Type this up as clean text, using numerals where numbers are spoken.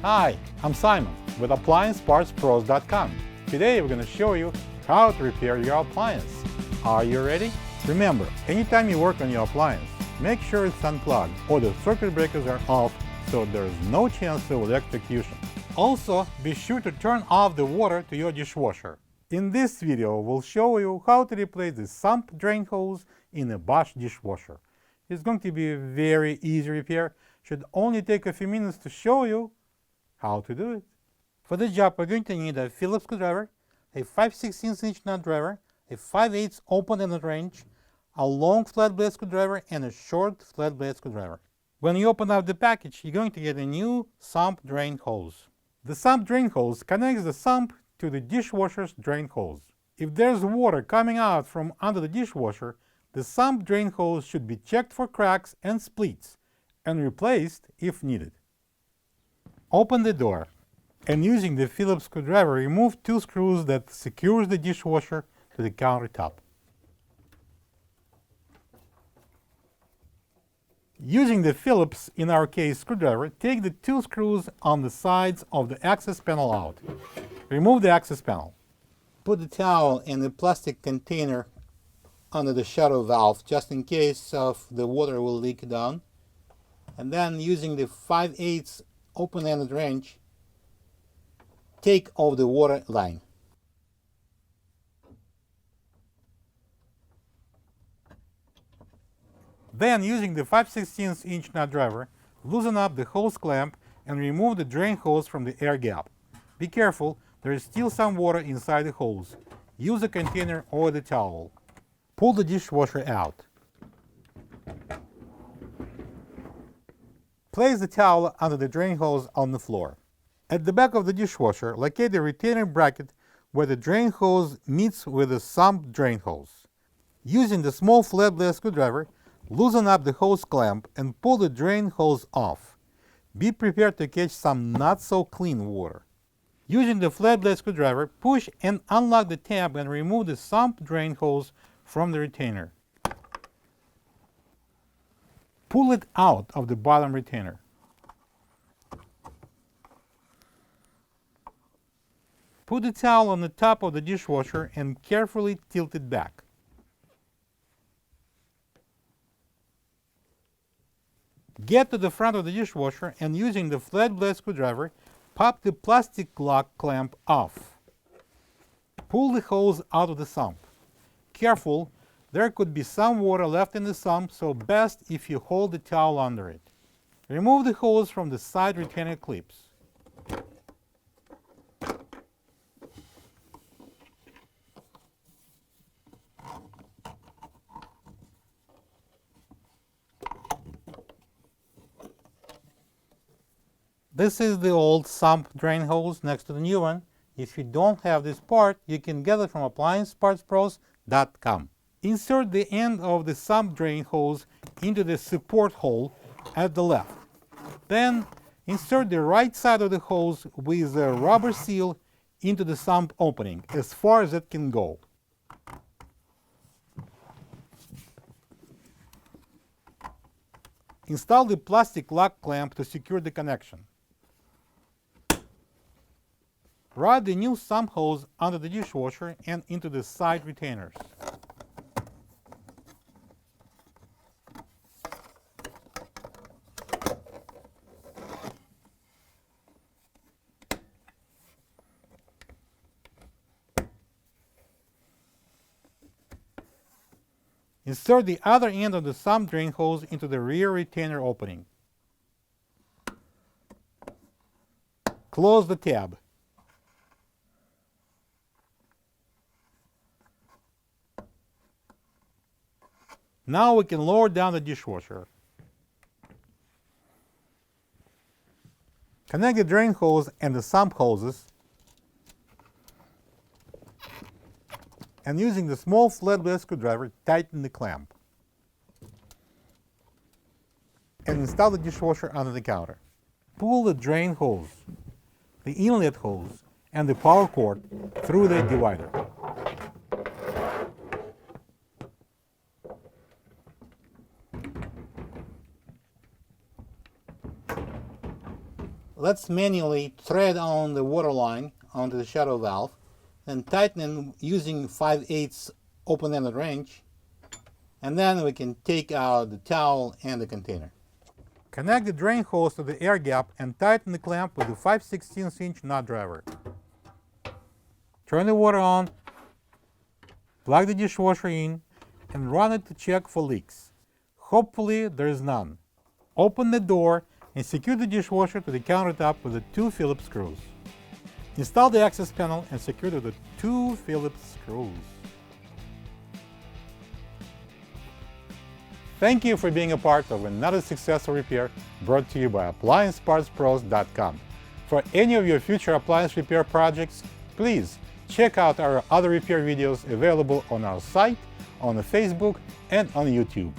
Hi, I'm Simon with AppliancePartsPros.com. Today we're going to show you how to repair your appliance. Are you ready? Remember, anytime you work on your appliance, make sure it's unplugged or the circuit breakers are off so there is no chance of electrocution. Also, be sure to turn off the water to your dishwasher. In this video, we'll show you how to replace the sump drain hose in a Bosch dishwasher. It's going to be a very easy repair. Should only take a few minutes to show you how to do it. For this job, we're going to need a Phillips screwdriver, a 5/16" nut driver, a 5/8 open-ended wrench, a long flat blade screwdriver, and a short flat blade screwdriver. When you open up the package, you're going to get a new sump drain hose. The sump drain hose connects the sump to the dishwasher's drain hose. If there's water coming out from under the dishwasher, the sump drain hose should be checked for cracks and splits and replaced if needed. Open the door and using the Phillips screwdriver, remove two screws that secures the dishwasher to the countertop. Using the Phillips, in our case screwdriver, take the two screws on the sides of the access panel out. Remove the access panel. Put the towel in the plastic container under the shutter valve just in case of the water will leak down. And then using the 5/8 open-ended wrench, take off the water line. Then, using the 5/16" nut driver, loosen up the hose clamp and remove the drain hose from the air gap. Be careful, there is still some water inside the hose. Use a container or the towel. Pull the dishwasher out. Place the towel under the drain hose on the floor. At the back of the dishwasher, locate the retainer bracket where the drain hose meets with the sump drain hose. Using the small flat blade screwdriver, loosen up the hose clamp and pull the drain hose off. Be prepared to catch some not so clean water. Using the flat blade screwdriver, push and unlock the tab and remove the sump drain hose from the retainer. Pull it out of the bottom retainer. Put the towel on the top of the dishwasher and carefully tilt it back. Get to the front of the dishwasher and using the flat blade screwdriver, pop the plastic lock clamp off. Pull the hose out of the sump. Careful, there could be some water left in the sump, so best if you hold the towel under it. Remove the hose from the side retainer clips. This is the old sump drain hose next to the new one. If you don't have this part, you can get it from AppliancePartsPros.com. Insert the end of the sump drain hose into the support hole at the left. Then insert the right side of the hose with a rubber seal into the sump opening as far as it can go. Install the plastic lock clamp to secure the connection. Run the new sump hose under the dishwasher and into the side retainers. Insert the other end of the sump drain hose into the rear retainer opening. Close the tab. Now we can lower down the dishwasher. Connect the drain hose and the sump hoses, and using the small flat blade screwdriver, tighten the clamp. And install the dishwasher under the counter. Pull the drain hose, the inlet hose, and the power cord through the divider. let's manually thread on the water line onto the shadow valve, then tighten it using 5/8 open-ended wrench, and then we can take out the towel and the container. Connect the drain hose to the air gap and tighten the clamp with a 5/16" nut driver. Turn the water on, plug the dishwasher in, and run it to check for leaks. Hopefully there is none. Open the door and secure the dishwasher to the countertop with the 2 Phillips screws. Install the access panel and secure it with the 2 Phillips screws. Thank you for being a part of another successful repair brought to you by AppliancePartsPros.com. For any of your future appliance repair projects, please check out our other repair videos available on our site, on Facebook, and on YouTube.